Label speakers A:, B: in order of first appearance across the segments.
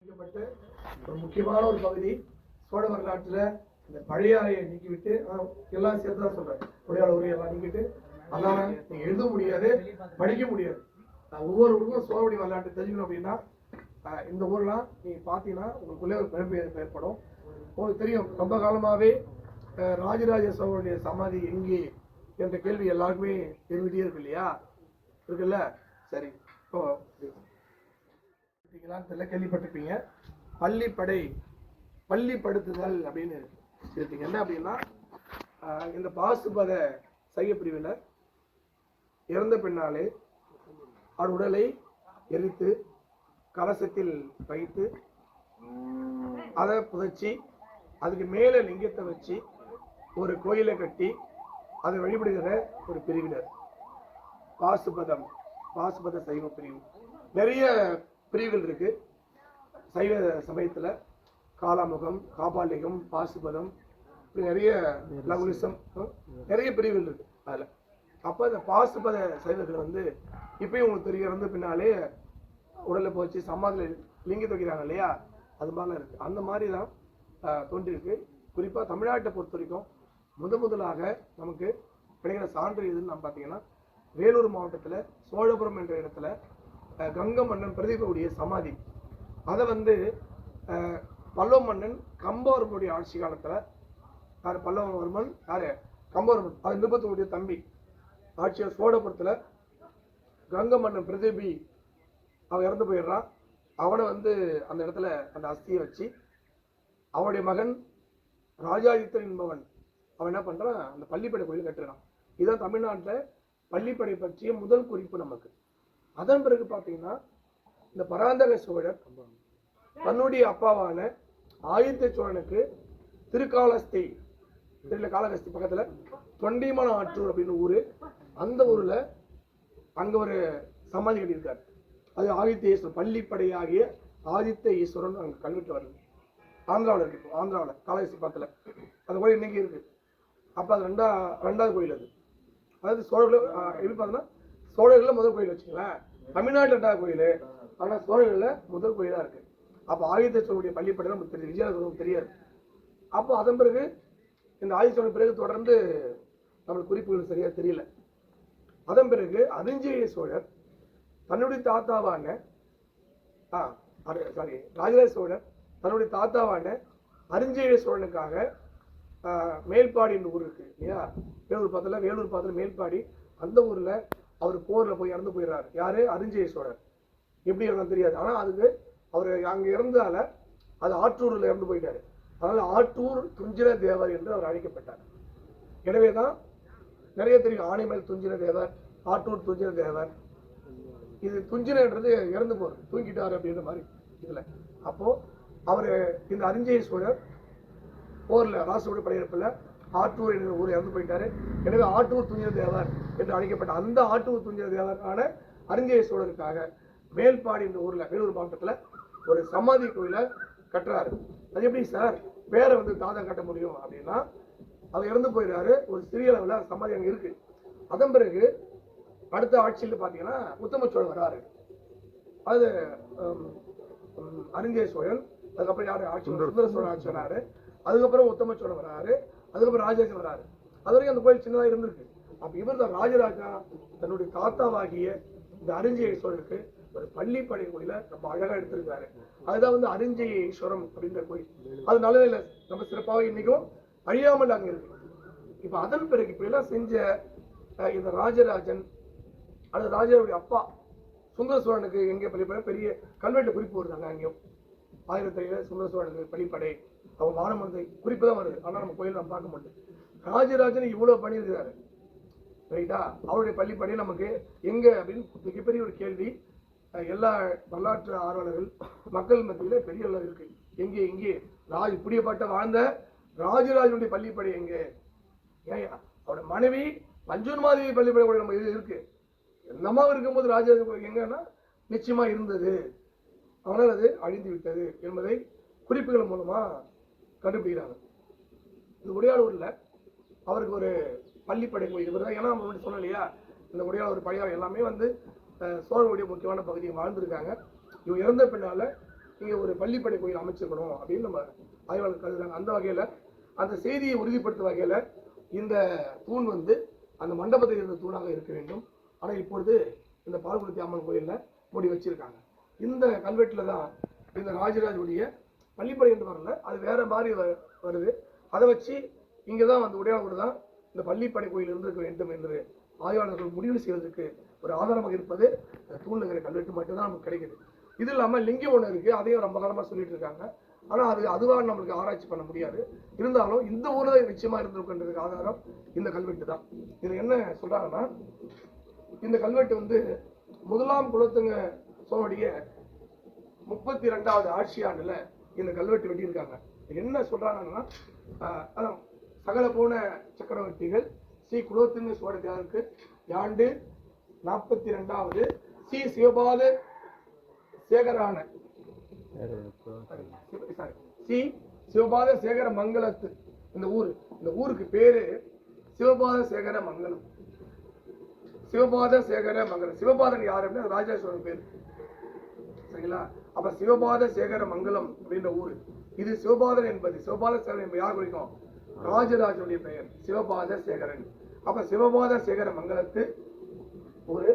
A: நீக்கப்பட்டு ஒரு முக்கியமான ஒரு பகுதி சோழ வரலாற்றில் இந்த பழையாறையை நீக்கிவிட்டு எல்லாம் சேர்த்து தான் சொல்றேன். உடையாள உரை எல்லாம் நீக்கிட்டு அதான் நீங்க எழுத முடியாது, படிக்க முடியாது. ஒவ்வொரு ஊருக்கும் சோழவடி வரலாற்று தெரிஞ்சுக்கணும் அப்படின்னா இந்த ஊர்லாம் நீங்க பாத்தீங்கன்னா உங்களுக்குள்ளே ஒரு பெரும்பெயர் ஏற்படும். உங்களுக்கு தெரியும், ரொம்ப காலமாவே ராஜராஜ சோழனுடைய சமாதி எங்கே என்ற கேள்வி எல்லாருக்குமே இருந்துகிட்டே இருக்கு இல்லையா? இருக்குல்ல? சரி, இப்போ கேள்விப்பட்டிருப்பீங்க. பள்ளிப்படை, பள்ளிப்படுத்துதல் அப்படின்னு இருக்கீங்க. என்ன அப்படின்னா, இந்த பாசுபத சைவ பிரிவினர் இறந்த பின்னாலே அவர் உடலை எரித்து கலசத்தில் வைத்து அதை புதைச்சி அதுக்கு மேலே லிங்கத்தை வச்சு ஒரு கோயிலை கட்டி அதை வழிபடுகிற ஒரு பிரிவினர் பாசுபதம், பாசுபத சைவ பிரிவு. நிறைய பிரிவுகள் இருக்கு சைவ சமயத்துல. காலாமுகம், காபாலிகம், பாசுபதம், நிறைய லகுலிசம், நிறைய பிரிவுகள் இருக்கு அதுல. அப்ப இந்த பாசுபத சைவர்கள் வந்து இப்பயும் உங்களுக்கு தெரிய இறந்த பின்னாலே உடலை போச்சு சமாதியில் லிங்கத்தை வைக்கிறாங்க இல்லையா? அது மாதிரிலாம் இருக்கு. அந்த மாதிரி தான் தோன்றிருக்கு. குறிப்பா தமிழ்நாட்டை பொறுத்த வரைக்கும் முதலாக நமக்கு கிடைக்கிற சான்று எதுன்னு நம்ம பார்த்தீங்கன்னா, வேலூர் மாவட்டத்தில் சோழபுரம் என்ற இடத்துல கங்க மன்னன் பிரதீபனுடைய சமாதி. அதை வந்து பல்லவ மன்னன் கம்பவர்மனுடைய ஆட்சி காலத்துல, யாரு பல்லவவர்மன், யாரு கம்பவர்மன், அது நிருபத்தினுடைய தம்பி ஆட்சியர் சோழபுரத்துல கங்க மன்னன் பிரதீபி அவன் இறந்து போயிடுறான். அவனை வந்து அந்த இடத்துல அந்த அஸ்தியை வச்சு அவனுடைய மகன் ராஜாதித்தன் என்பவன் அவன் என்ன பண்றான், அந்த பள்ளிப்படை கோயில் கட்டுறான். இதுதான் தமிழ்நாட்டில் பள்ளிப்படை பற்றிய முதல் குறிப்பு நமக்கு. அதன் பிறகு பார்த்தீங்கன்னா, இந்த பராந்தக சோழர் தன்னுடைய அப்பாவான ஆதித்த சோழனுக்கு திருக்காலஸ்தி, காளகஸ்தி பக்கத்துல தொண்டிமன ஆற்றூர் அப்படின்னு ஊரு, அந்த ஊர்ல அங்க ஒரு சமாதி கட்டியிருக்காரு. அது ஆதித்த ஈஸ்வரன், பள்ளிப்படையாகிய ஆதித்த ஈஸ்வரன் அங்க கல்வெட்டு வருது. ஆந்திராவில் இருக்கு. இப்போ ஆந்திராவில் காளகஸ்தி பக்கத்துல அந்த கோயில் இன்னைக்கு இருக்கு. அப்ப அது ரெண்டாவது கோயில். அது அதாவது சோழர்கள் எப்படி பார்த்தோன்னா, சோழர்கள் முதல் கோயில் வச்சுங்களேன். தமிழ்நாட்டில் ரெண்டாவது கோயில், ஆனால் சோழர்களில் முதல் கோயிலாக இருக்கு. அப்போ ஆதித்த சோழனுடைய பள்ளிப்படை நமக்கு தெரியும், விஜயநகரம் தெரியாது. அப்போ அதன் பிறகு இந்த ஆதித்த சோழன் பிறகு தொடர்ந்து நம்மளுக்கு குறிப்புகள் சரியா தெரியல. அதன் பிறகு அரிஞ்சய சோழர் தன்னுடைய தாத்தாவான ராஜராஜ சோழர் தன்னுடைய தாத்தாவான அரிஞ்சய சோழனுக்காக மேல்பாடி என்ற ஊர் இருக்கு இல்லையா? வேலூர் பாத்துல மேல்பாடி, அந்த ஊர்ல அவர் போர்ல போய் இறந்து போயிடுறாரு. யாரு? அரிஞ்சய சோழர். எப்படி இறந்தா தெரியாது, ஆனா அதுக்கு அவர் அங்க இறந்தால அது ஆற்றூர்ல இறந்து போயிட்டாரு. அதனால ஆற்றூர் துஞ்சின தேவர் என்று அவர் அழைக்கப்பட்டார். எனவேதான் நிறைய தெரியும், ஆனைமேல் துஞ்சின தேவர், ஆற்றூர் துஞ்சின தேவர். இது துஞ்சினன்றது இறந்து போறது, தூங்கிட்டாரு அப்படின்ற மாதிரி இதுல. அப்போ அவரு இந்த அரிஞ்சய சோழர் போர்ல ராசோட படையெடுப்புல ஆற்றூர் என்ற ஊரை இறந்து போயிட்டாரு. எனவே ஆற்றூர் துஞ்சின தேவர் என்று அழைக்கப்பட்ட அந்த ஆற்றூர் துஞ்சின தேவரான அரிஞ்சய சோழருக்காக மேல்பாடி என்ற ஊர்ல வேலூர் மாவட்டத்துல ஒரு சமாதி கோயிலை கட்டுறாரு. அது எப்படி சார் பேரை வந்து தாதா கட்ட முடியும் அப்படின்னா, அவர் இறந்து போயிடுறாரு, ஒரு சிறிய அளவுல சமாதி அங்க இருக்கு. அதன் பிறகு அடுத்த ஆட்சியில் பாத்தீங்கன்னா உத்தம சோழன் வராரு. அது அரிஞ்சய சோழன், அதுக்கப்புறம் யாரு ஆட்சி, சுந்தர சோழன் ஆட்சி வராரு. அதுக்கப்புறம் உத்தம சோழன் வராரு, அதுக்கப்புறம் ராஜராஜன் வராரு. அது வரைக்கும் அந்த கோயில் சின்னதாக இருந்திருக்கு. அப்ப இவர் தான் ராஜராஜா தன்னுடைய தாத்தாவாகிய இந்த அரிஞ்சய ஈஸ்வரருக்கு ஒரு பள்ளிப்படை கோயில ரொம்ப அழகா எடுத்திருக்காரு. அதுதான் வந்து அரிஞ்சய ஈஸ்வரம் அப்படின்ற கோயில். அது நல்ல நம்ம சிறப்பாக இன்னைக்கும் அழியாமல் அங்க இருக்கு. இப்ப அதன் பிறகு இப்ப எல்லாம் செஞ்ச இந்த ராஜராஜன், அது ராஜாவுடைய அப்பா சுந்தர சோழனுக்கு எங்கே பள்ளிப்படை பெரிய கல்வெட்டு குறிப்பு வருதாங்க. அங்கேயும் 1007 சுந்தர சோழனுக்கு பள்ளிப்படை அவங்க வானமந்தை குறிப்பு தான் வருது. ஆனா நம்ம கோயில் நம்ம பார்க்க மாட்டோம். ராஜராஜன் இவ்வளவு பண்ணியிருக்கிறாரு, ரைட்டா? அவருடைய பள்ளிப்படை நமக்கு எங்க அப்படின்னு மிகப்பெரிய ஒரு கேள்வி எல்லா வரலாற்று ஆர்வலர்கள் மக்கள் மத்தியில பெரிய அளவு இருக்கு. எங்கே இங்கே இப்படியப்பட்ட வாழ்ந்த ராஜராஜனுடைய பள்ளிப்படை எங்கே? ஏன் அவருடைய மனைவி பஞ்சூன்மாதேவி பள்ளிப்படை கூட நம்ம இது இருக்கு. என்னமாவும் இருக்கும்போது ராஜராஜன் எங்கன்னா நிச்சயமா இருந்தது. ஆனால் அது அழிந்து விட்டது என்பதை குறிப்புகள் மூலமா கண்டுபிடிக்கிறாங்க. இந்த உடையாளூர்ல அவருக்கு ஒரு பள்ளிப்படை கோயில் தான். ஏன்னா நம்ம சொன்னோம் இல்லையா, இந்த உடையாளூர் ஒரு பழைய எல்லாமே வந்து சோழனுடைய முக்கியமான பகுதியை வாழ்ந்திருக்காங்க. இவங்க இறந்த பின்னால இங்கே ஒரு பள்ளிப்படை கோயில் அமைச்சிருக்கணும் அப்படின்னு நம்ம ஆய்வாளர் கருதுறாங்க. அந்த வகையில் அந்த செய்தியை உறுதிப்படுத்தும் வகையில் இந்த தூண் வந்து அந்த மண்டபத்தில் இருந்த தூணாக இருக்க வேண்டும். ஆனால் இப்பொழுது இந்த பால்குளத்தி அம்மன் கோயிலில் மூடி வச்சிருக்காங்க. இந்த கல்வெட்டில் தான் இந்த ராஜராஜுடைய பள்ளிப்படை என்று வரல, அது வேற மாதிரி வருது. அதை வச்சு இங்கே தான் வந்து உடையாளூர் தான் இந்த பள்ளிப்படை கோயில் இருந்திருக்க வேண்டும் என்று ஆய்வாளர்கள் முடிவு செய்வதற்கு ஒரு ஆதாரமாக இருப்பது தூண்நகர கல்வெட்டு மட்டும்தான் நமக்கு கிடைக்குது. இது இல்லாமல் லிங்கம் ஒன்று இருக்குது, அதையும் ரொம்ப காலமாக சொல்லிட்டு இருக்காங்க. ஆனால் அதுவாக நம்மளுக்கு ஆராய்ச்சி பண்ண முடியாது. இருந்தாலும் இந்த ஊரில் நிச்சயமாக இருந்திருக்குன்றதுக்கு ஆதாரம் இந்த கல்வெட்டு தான். இது என்ன சொல்கிறாங்கன்னா, இந்த கல்வெட்டு வந்து முதலாம் குலோத்துங்க சோழனுடைய 32வது ஆட்சி ஆண்டுல இந்த கல்வெட்டு வெட்டியிருக்காங்க. என்ன சொல்றாங்கன்னா, சகல போன சக்கரவர்த்திகள் ஸ்ரீ குலோத்துங்க சோழ தேவருக்கு ஆண்டு 42வது ஸ்ரீ சிவபாத சேகரான ஸ்ரீ சிவபாத சேகர மங்கலத்து இந்த ஊருக்கு பேரு சிவபாத சேகர மங்கலம். சிவபாத சேகர மங்கலம், சிவபாதன் யாரு அப்படின்னா ராஜராஜ பேர், சரிங்களா? அப்ப சிவபாத சேகர மங்கலம் அப்படின்ற ஊரு. இது சிவபாதன் என்பது சிவபாத சேகரன் என்பது யார் குறிக்கும்? ராஜராஜனுடைய பெயர் சிவபாத சேகரன். அப்ப சிவபாத சேகர மங்கலத்து ஒரு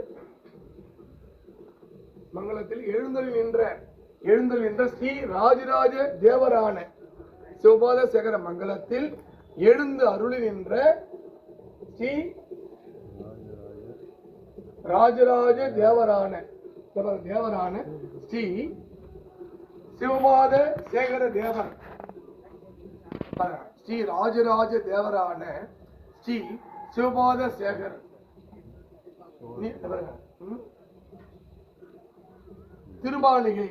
A: மங்கலத்தில் எழுந்தல் நின்ற ஸ்ரீ ராஜராஜ தேவரான சிவபாத சேகர மங்கலத்தில் எழுந்து அருளி நின்ற ஸ்ரீ ராஜராஜ தேவரான ஸ்ரீ சிவபாத சேகர தேவர், ஸ்ரீ ராஜராஜ தேவரான ஸ்ரீ சிவபாத சேகர் திருமாளிகை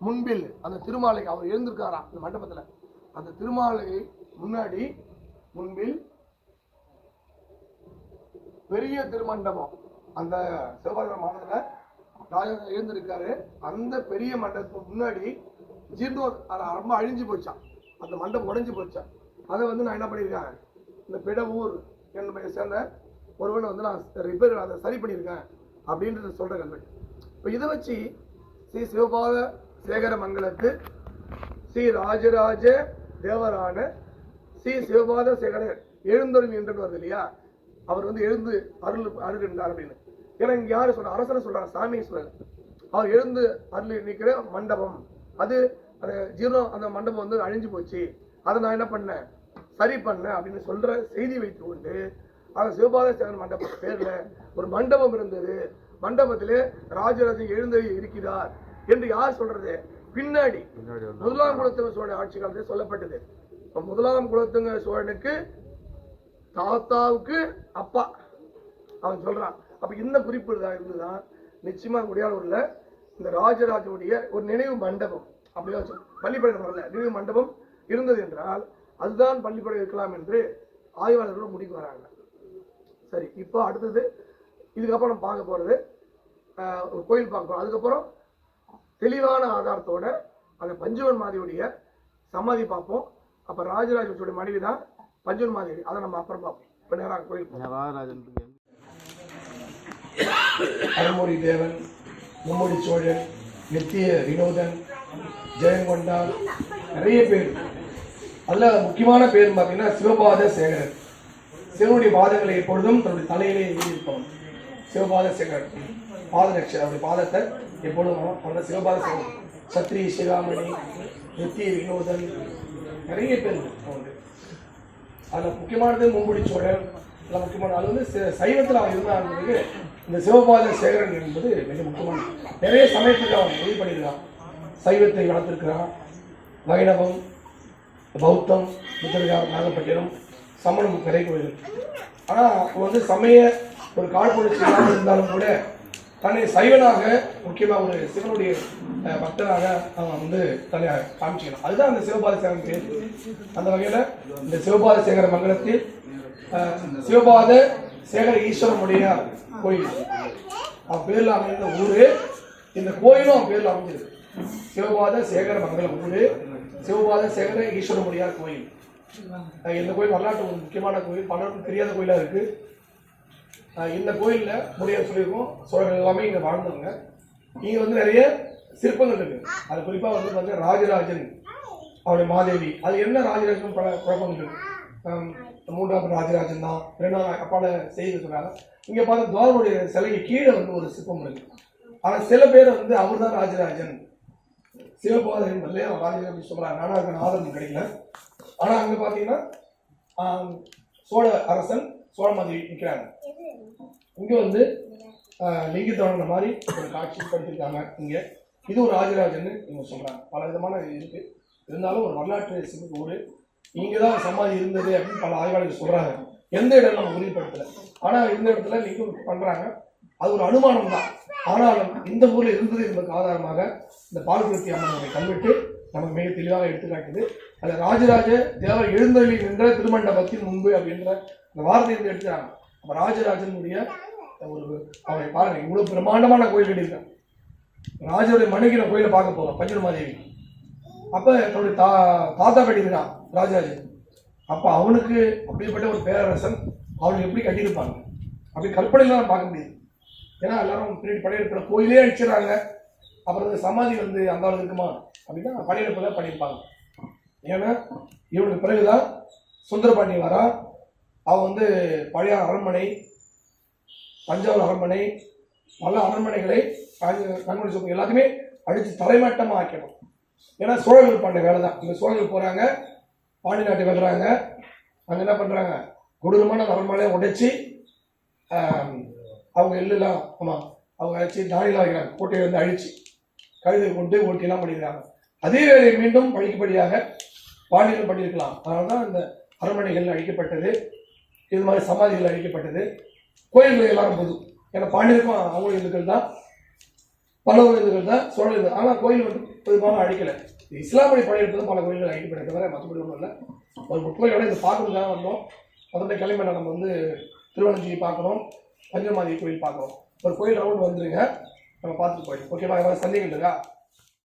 A: முன்பில், அந்த திருமாளிகை அவர் எழுந்திருக்காராம் அந்த மண்டபத்துல, அந்த திருமாளிகை முன்னாடி முன்பில் பெரிய திருமண்டபம், அந்த சிவபாத மாநில ராஜா எழுந்திருக்காரு. அந்த பெரிய மண்டபத்துக்கு முன்னாடி ஜீர்ணோர் ரொம்ப அழிஞ்சு போச்சான், அந்த மண்டபம் உடைஞ்சு போச்சான். அதை வந்து நான் என்ன பண்ணியிருக்கேன், இந்த பிடவூர் என்னை சேர்ந்த ஒருவனை வந்து நான் ரிப்பேர் அதை சரி பண்ணியிருக்கேன் அப்படின்றத சொல்ற கல்வெட்டு. இப்போ இதை வச்சு ஸ்ரீ சிவபாத சேகர மங்கலத்து ஸ்ரீ ராஜராஜ தேவரான ஸ்ரீ சிவபாத சேகர எழுந்தொழில் என்று வருது இல்லையா, அவர் வந்து எழுந்து அருள்கின்றார் அப்படின்னு. ஏன்னா இங்க யாரு சொல்ற, அரசனை சொல்றாங்க, சாமீஸ்வரர். அவர் எழுந்து அருள் நிற்கிற மண்டபம் அது ஜீரோ, அந்த மண்டபம் வந்து அழிஞ்சு போச்சு, அதை நான் என்ன பண்ணேன் சரி பண்ணேன் அப்படின்னு சொல்ற செய்தி வைத்து கொண்டு அந்த சிவபாத சேகரன் மண்டப பேர்ல ஒரு மண்டபம் இருந்தது, மண்டபத்திலே ராஜராஜன் எழுந்தறி இருக்கிறார் என்று யார் சொல்றது? பின்னாடி முதலாம் குலோத்துங்க சோழன் ஆட்சி காலத்தில் சொல்லப்பட்டது. முதலாம் குலோத்துங்க சோழனுக்கு தாத்தாவுக்கு அப்பா அவன் சொல்றான். அப்ப இந்த குறிப்பு இருந்துதான் நிச்சயமா உடையாளூர்ல இந்த ராஜராஜனுடைய ஒரு நினைவு மண்டபம், அப்படியே பள்ளிப்படை வரல, நினைவு மண்டபம் இருந்தது என்றால் அதுதான் பள்ளிப்படை இருக்கலாம் என்று ஆய்வாளர்கள் முடிவு வராங்க. சரி, இப்போ அடுத்தது இதுக்கப்புறம் நம்ம பார்க்க போறது ஒரு கோயில் பார்க்க போறோம். அதுக்கப்புறம் தெளிவான ஆதாரத்தோட அந்த பஞ்சவன் மாதிரியுடைய சமாதி பார்ப்போம். அப்ப ராஜராஜனுடைய மனைவி தான் பஞ்சவன் மாதிரி, அதை நம்ம அப்புறம் பார்ப்போம். இப்ப நேரம் கோயில் அருள்மொழி தேவன், மும்மொழி சோழன், நித்திய வினோதன், ஜெயங்கொண்டான், நிறைய பேர். அதுல முக்கியமான பேர் பார்த்தீங்கன்னா சிவபாத சேகரன். சிவனுடைய பாதங்களை எப்பொழுதும் தன்னுடைய தலையிலே எழுதியிருப்பவன் சிவபாத சேகரன். பாதரட்சை, அவருடைய பாதத்தை எப்பொழுதும் சிவபாத சேகரன். சத்ரி சிகாமணி, நித்திய வினோதன், நிறைய பேர் உண்டு. அதுல முக்கியமானது மும்முடி சோழன். முக்கியமான அது வந்து சைவத்தில் அவன் இருந்தாங்க. இந்த சிவபாத சேகரன் என்பது மிக முக்கியமான, நிறைய சமயத்துக்கு அவன் உதவி பண்ணியிருக்கான். சைவத்தை வளர்த்திருக்கிறான். வைணவம், பௌத்தம், புத்தரிகா, நாகப்பட்டினம், சமணம், கரை கோயில். ஆனால் வந்து சமய ஒரு காழ்ப்புணர்ச்சி இல்லாமல் இருந்தாலும் கூட தன்னை சைவனாக, முக்கியமாக ஒரு சிவனுடைய பக்தனாக அவன் வந்து தன்னை காமிச்சிக்கணும். அதுதான் அந்த சிவபாத சேகரன் பேர். அந்த வகையில் இந்த சிவபாத சேகர மங்கலத்தில் சிவபாத சேகர ஈஸ்வரனுடைய கோயில் அவன் பேர்ல அமைந்த ஊரு. இந்த கோயிலும் அவன் பேர்ல அமைஞ்சது. சிவபாத சேகர மங்கலம் ஊரு, சிவபாத சேகர ஈஸ்வரமுடியார் கோயில். இந்த கோயில் வரலாற்று ஒரு முக்கியமான கோயில், பலருக்கும் தெரியாத கோயிலா இருக்கு. இந்த கோயில்ல முடியார் சொல்லியிருக்கோம், சோழர்கள் எல்லாமே இங்க வாழ்ந்தவங்க. இங்க வந்து நிறைய சிற்பங்கள் இருக்கு. அது குறிப்பா வந்து பார்த்தீங்கன்னா ராஜராஜன் அவருடைய மாதேவி, அது என்ன ராஜராஜன் குழப்பம் இருக்கு. மூன்றாவது ராஜராஜன் தான், இரண்டாவது அப்பால செய்து சொல்றாங்க. இங்க பார்த்து துவாரனுடைய சிலைக்கு கீழே வந்து ஒரு சிற்பம் இருக்கு. ஆனா சில பேர் வந்து அவர் தான் ராஜராஜன், சிவபாதன் இல்லையா ராஜராஜன் சொல்றாங்க. ஆனா அதுக்கு ஆதரவு கிடைக்கல. ஆனா அங்க பாத்தீங்கன்னா சோழ அரசன் சோழமாதேவி நிற்கிறாங்க. இங்க வந்து லிங்கத்தவன மாதிரி ஒரு காட்சி படுத்திருக்காங்க. இங்க இது ஒரு ராஜராஜன் இவங்க சொல்றாங்க. பல விதமான இருக்கு. இருந்தாலும் ஒரு வரலாற்று சிறப்பு ஊர், இங்கதான் சமாதி இருந்தது அப்படின்னு பல ஆய்வாளர்கள் சொல்றாங்க. எந்த இடம் நம்ம உறுதிப்படுத்தல. ஆனா இந்த இடத்துல லிங்கம் பண்றாங்க. அது ஒரு அனுமானம் தான். ஆனாலும் இந்த ஊர்ல இருந்தது என்பதற்கு ஆதாரமாக இந்த பால்குளத்தி அம்மனுடைய கல்வெட்டு நமக்கு மிக தெளிவாக எடுத்துக்காட்டுது. அது ராஜராஜ தேவர் எழுந்தருளி நின்ற திருமண்டபத்தின் முன்பு அப்படின்ற அந்த வார்த்தை இருந்து எடுத்துறாங்க. அப்ப ராஜராஜனுடைய ஒரு அவரை பாருங்க, இவ்வளவு பிரம்மாண்டமான கோயில் கட்டியிருக்காங்க. ராஜருடைய மனைவின கோயிலை பார்க்க போறோம் பஞ்சமாதேவி. அப்ப தன்னுடைய தாத்தா கட்டியிருக்கான் ராஜராஜன். அப்ப அவனுக்கு அப்படிப்பட்ட ஒரு பேரரசன் அவனுக்கு எப்படி கட்டியிருப்பாங்க அப்படி கற்பனைலாம் நம்ம பார்க்க முடியுது. ஏன்னா எல்லாரும் பின்னாடி படையெடுப்புல கோயிலே அடிச்சிடறாங்க. அப்புறம் சமாதி வந்து அந்த அளவுக்கு இருக்குமா அப்படின்னா படையெடுப்புல பண்ணியிருப்பாங்க. ஏன்னா இவனுக்கு பிறகுதான் சுந்தரபாண்டி வரா. அவன் வந்து பழைய அரண்மனை, தஞ்சாவூர் அரண்மனை, பல அரண்மனைகளை கண்மணி சொப்பு எல்லாத்தையுமே அடிச்சு தலைமட்டமா ஆக்கணும். ஏன்னா சோழர்கள் பண்ண வேலை தான். இங்க சோழர்கள் போறாங்க, பாண்டி நாட்டை வெல்றாங்க. அங்க என்ன பண்றாங்க, கொடூரமான அரண்மனையை உடைச்சி அவங்க எல்லாம் ஆமா அவங்க அழிச்சு தானியெல்லாம் வைக்கிறாங்க. கோட்டையை வந்து அழிச்சு கழுதை கொண்டு ஓட்டியெல்லாம் பண்ணியிருக்காங்க. அதே வேலையை மீண்டும் பழிக்கப்படியாக பாண்டியர்கள் பண்ணியிருக்கலாம். அதனால்தான் இந்த அரண்மனைகள் அழிக்கப்பட்டது, இது மாதிரி சமாதிகள் அழிக்கப்பட்டது, கோயில்கள் எல்லாரும் பொது. ஏன்னா பாண்டியருக்கும் அவங்களும் இந்துக்கள் தான், பல்லவர் இந்துக்கள் தான், சோழர்கள். ஆனால் கோயில் வந்து பெரும்பாலும் அழிக்கலை. இஸ்லாமிய படையெடுப்பு தான் பல கோயில்கள் அழிக்கப்பட்ட தவிர மற்றபடி ஒன்றும் இல்லை. ஒரு முக்கியோட இந்த பார்க்கறதுக்காக வந்தோம். அதோட கிளம்பி நம்ம வந்து திருவண்ணஞ்சி பார்க்கணும், பஞ்சமாதி கோயில் பார்க்கணும். ஒரு கோயில் ரவுண்ட் வந்துருங்க, நம்ம பார்த்துட்டு போயிடும். ஓகேவா? ஏதாவது சந்தேகம் இருக்கா?